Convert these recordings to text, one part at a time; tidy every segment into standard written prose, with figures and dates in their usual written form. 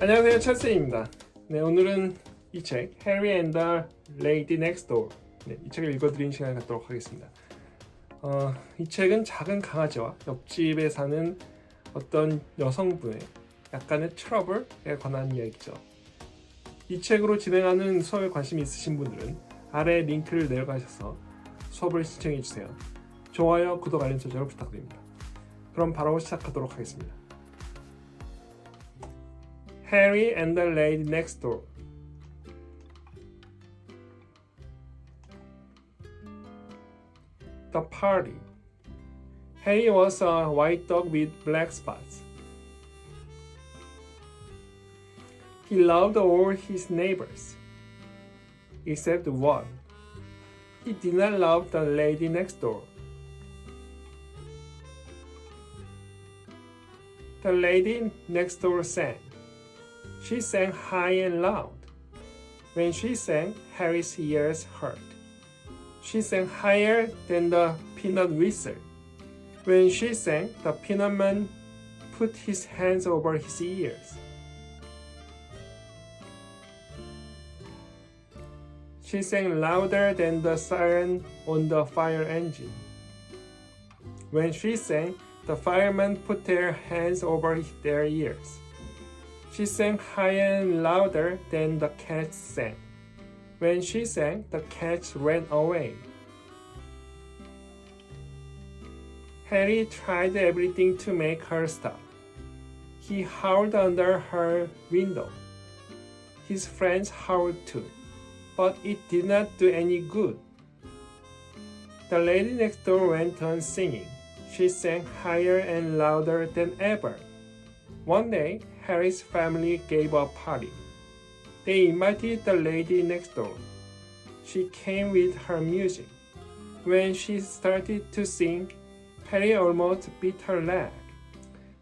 안녕하세요, 찰스입니다. 네, 오늘은 이 책 Harry and the Lady Next Door, 이 책을 읽어드리는 시간을 갖도록 하겠습니다. 이 책은 작은 강아지와 옆집에 사는 어떤 여성분의 약간의 트러블에 관한 이야기죠. 이 책으로 진행하는 수업에 관심이 있으신 분들은 아래 링크를 내려가셔서 수업을 신청해주세요. 좋아요, 구독, 알림 설정을 부탁드립니다. 그럼 바로 시작하도록 하겠습니다. Harry and the Lady Next Door. The party. Harry was a white dog with black spots. He loved all his neighbors, except one. He did not love the lady next door. The lady next door sang. She sang high and loud. When she sang, Harry's ears hurt. She sang higher than the peanut whistle. When she sang, the peanut man put his hands over his ears. She sang louder than the siren on the fire engine. When she sang, the firemen put their hands over their ears. She sang higher and louder than the cats sang. When she sang, the cats ran away. Harry tried everything to make her stop. He howled under her window. His friends howled too, but it did not do any good. The lady next door went on singing. She sang higher and louder than ever. One day, Harry's family gave a party. They invited the lady next door. She came with her music. When she started to sing, Harry almost beat her leg,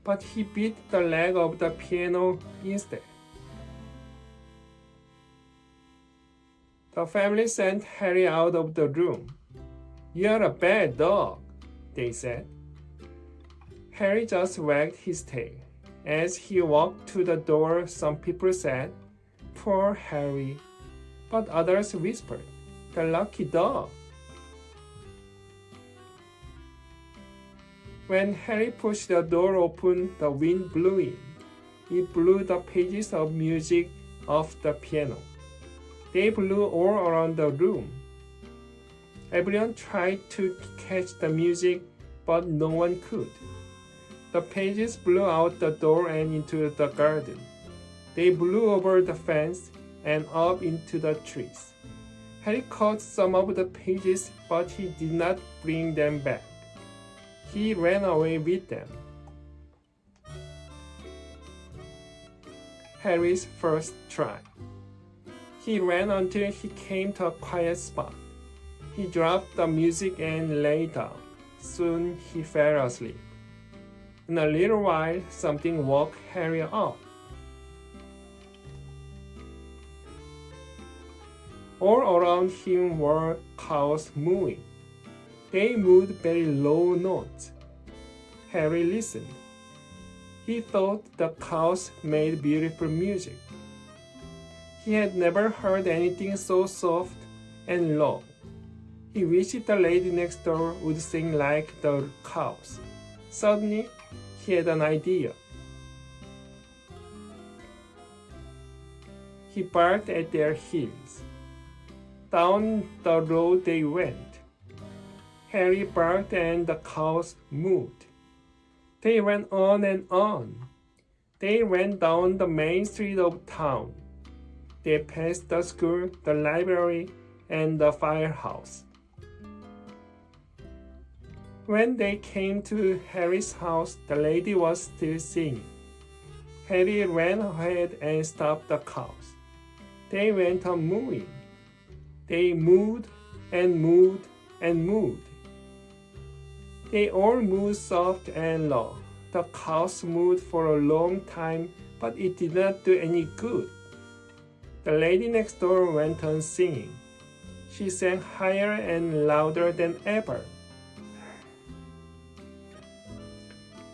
but he beat the leg of the piano instead. The family sent Harry out of the room. "You're a bad dog," they said. Harry just wagged his tail. As he walked to the door, some people said, "Poor Harry," but others whispered, "The lucky dog." When Harry pushed the door open, the wind blew in. It blew the pages of music off the piano. They blew all around the room. Everyone tried to catch the music, but no one could. The pages blew out the door and into the garden. They blew over the fence and up into the trees. Harry caught some of the pages, but he did not bring them back. He ran away with them. Harry's first try. He ran until he came to a quiet spot. He dropped the music and lay down. Soon he fell asleep. In a little while, something woke Harry up. All around him were cows mooing. They moved very low notes. Harry listened. He thought the cows made beautiful music. He had never heard anything so soft and low. He wished the lady next door would sing like the cows. Suddenly, he had an idea. He barked at their heels. Down the road they went. Harry barked and the cows moved. They ran on and on. They ran down the main street of town. They passed the school, the library, and the firehouse. When they came to Harry's house, the lady was still singing. Harry ran ahead and stopped the cows. They went on mooing. They moved and moved and moved. They all moved soft and low. The cows moved for a long time, but it did not do any good. The lady next door went on singing. She sang higher and louder than ever.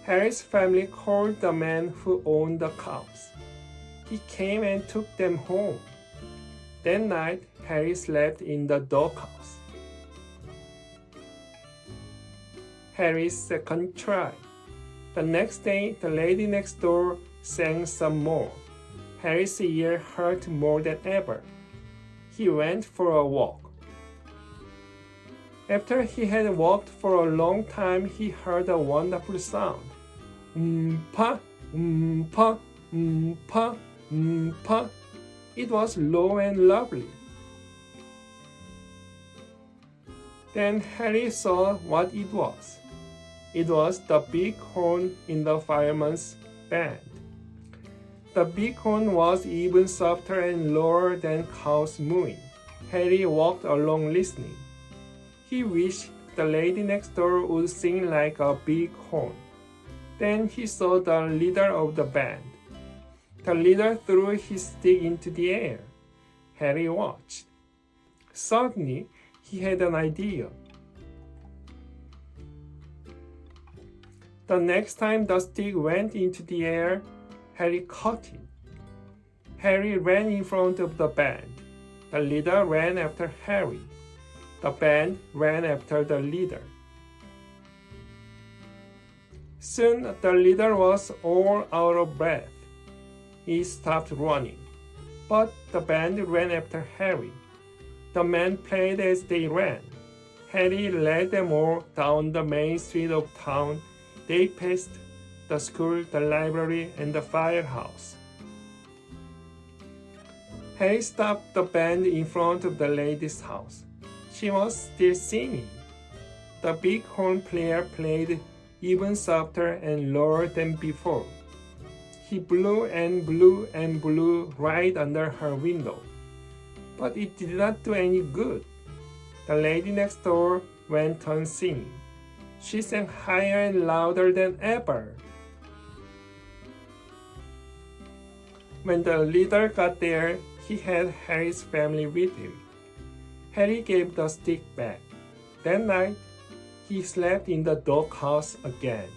Harry's family called the man who owned the cows. He came and took them home. That night, Harry slept in the doghouse. Harry's second try. The next day, the lady next door sang some more. Harry's ear hurt more than ever. He went for a walk. After he had walked for a long time, he heard a wonderful sound. Pa, pa, pa, pa. It was low and lovely. Then Harry saw what it was. It was the big horn in the fireman's band. The big horn was even softer and lower than cows mooing. Harry walked along listening. He wished the lady next door would sing like a big horn. Then he saw the leader of the band. The leader threw his stick into the air. Harry watched. Suddenly, he had an idea. The next time the stick went into the air, Harry caught it. Harry ran in front of the band. The leader ran after Harry. The band ran after the leader. Soon the leader was all out of breath. He stopped running, but the band ran after Harry. The men played as they ran. Harry led them all down the main street of town. They passed the school, the library, and the firehouse. Harry stopped the band in front of the lady's house. She was still singing. The big horn player played even softer and lower than before. He blew and blew and blew right under her window. But it did not do any good. The lady next door went on singing. She sang higher and louder than ever. When the leader got there, he had Harry's family with him. Harry gave the stick back. That night, he slept in the doghouse again.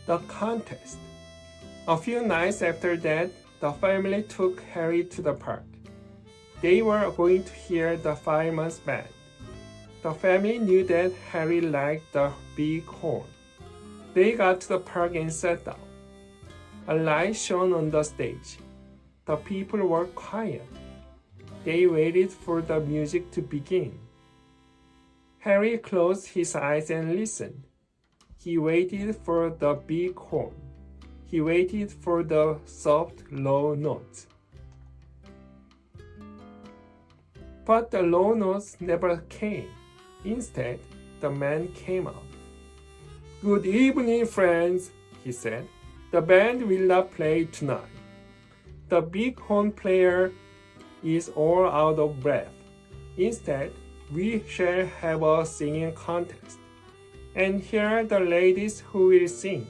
The contest. A few nights after that, the family took Harry to the park. They were going to hear the fireman's band. The family knew that Harry liked the big horn. They got to the park and sat down. A light shone on the stage. The people were quiet. They waited for the music to begin. Harry closed his eyes and listened. He waited for the big horn. He waited for the soft, low notes. But the low notes never came. Instead, the man came out. "Good evening, friends," he said. "The band will not play tonight. The big horn player is all out of breath. Instead, we shall have a singing contest. And here are the ladies who will sing."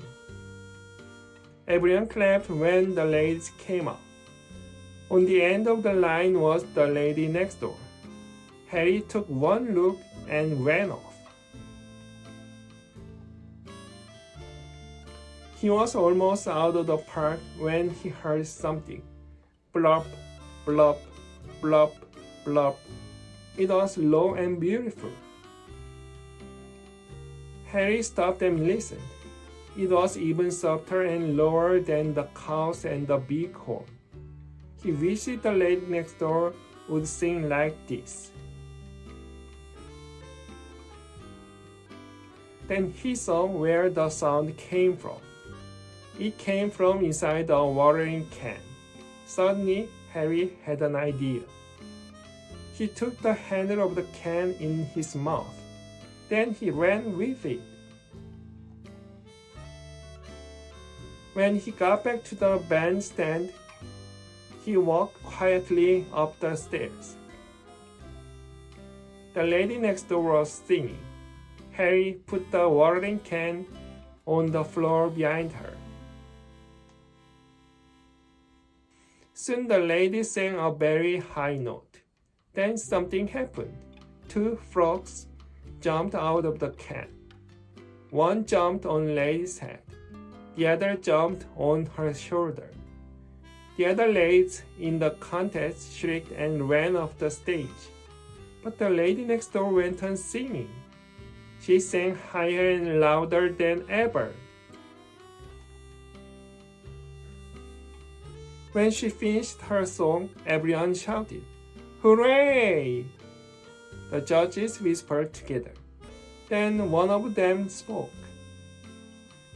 Everyone clapped when the ladies came out. On the end of the line was the lady next door. Harry took one look and ran off. He was almost out of the park when he heard something. Blop, blop, blop, blop. It was low and beautiful. Harry stopped and listened. It was even softer and lower than the cows and the big horn. He wished the lady next door would sing like this. Then he saw where the sound came from. It came from inside the watering can. Suddenly, Harry had an idea. He took the handle of the can in his mouth. Then he ran with it. When he got back to the bandstand, he walked quietly up the stairs. The lady next door was singing. Harry put the watering can on the floor behind her. Soon the lady sang a very high note. Then something happened. 2 frogs jumped out of the can. One jumped on Lady's head. The other jumped on her shoulder. The other ladies in the contest shrieked and ran off the stage. But the lady next door went on singing. She sang higher and louder than ever. When she finished her song, everyone shouted, "Hooray!" The judges whispered together. Then one of them spoke.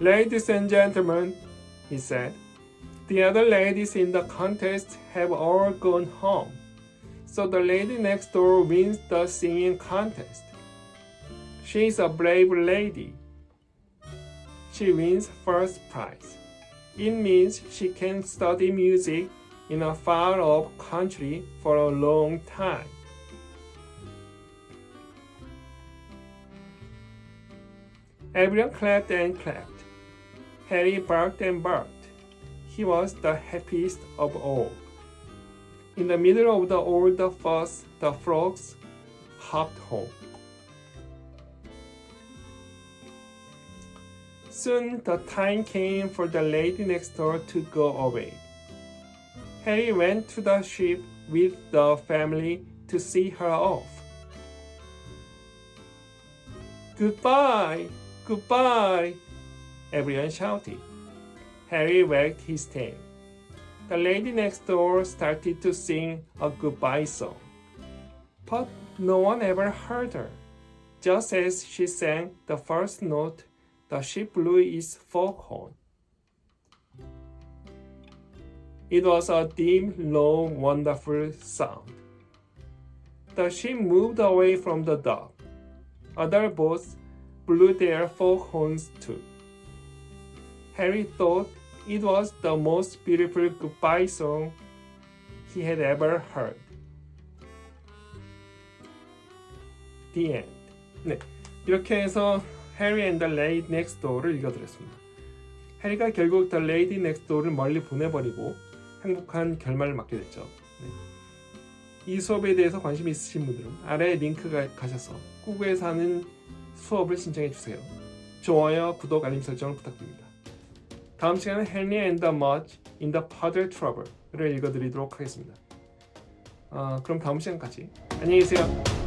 "Ladies and gentlemen," he said, "the other ladies in the contest have all gone home, so the lady next door wins the singing contest. She is a brave lady. She wins first prize. It means she can study music in a far-off country for a long time." Everyone clapped and clapped. Harry barked and barked. He was the happiest of all. In the middle of all the fuss, the frogs hopped home. Soon the time came for the lady next door to go away. Harry went to the ship with the family to see her off. "Goodbye! Goodbye!" everyone shouted. Harry wagged his tail. The lady next door started to sing a goodbye song. But no one ever heard her. Just as she sang the first note, the ship blew its foghorn. It was a dim, low, wonderful sound. The ship moved away from the dock. Other boats blew their foghorns too. Harry thought it was the most beautiful goodbye song he had ever heard. The end. 네, 이렇게 해서 Harry and the Lady Next Door를 읽어드렸습니다. 해리가 결국 The Lady Next Door를 멀리 보내버리고 행복한 결말을 맞게 됐죠. 네. 이 수업에 대해서 관심 있으신 분들은 아래에 링크가 가셔서 구글에서 하는 수업을 신청해 주세요. 좋아요, 구독, 알림 설정을 부탁드립니다. 다음 시간은 Harry and the Mudge in the Puddle Trouble를 읽어드리도록 하겠습니다. 그럼 다음 시간까지 안녕히 계세요.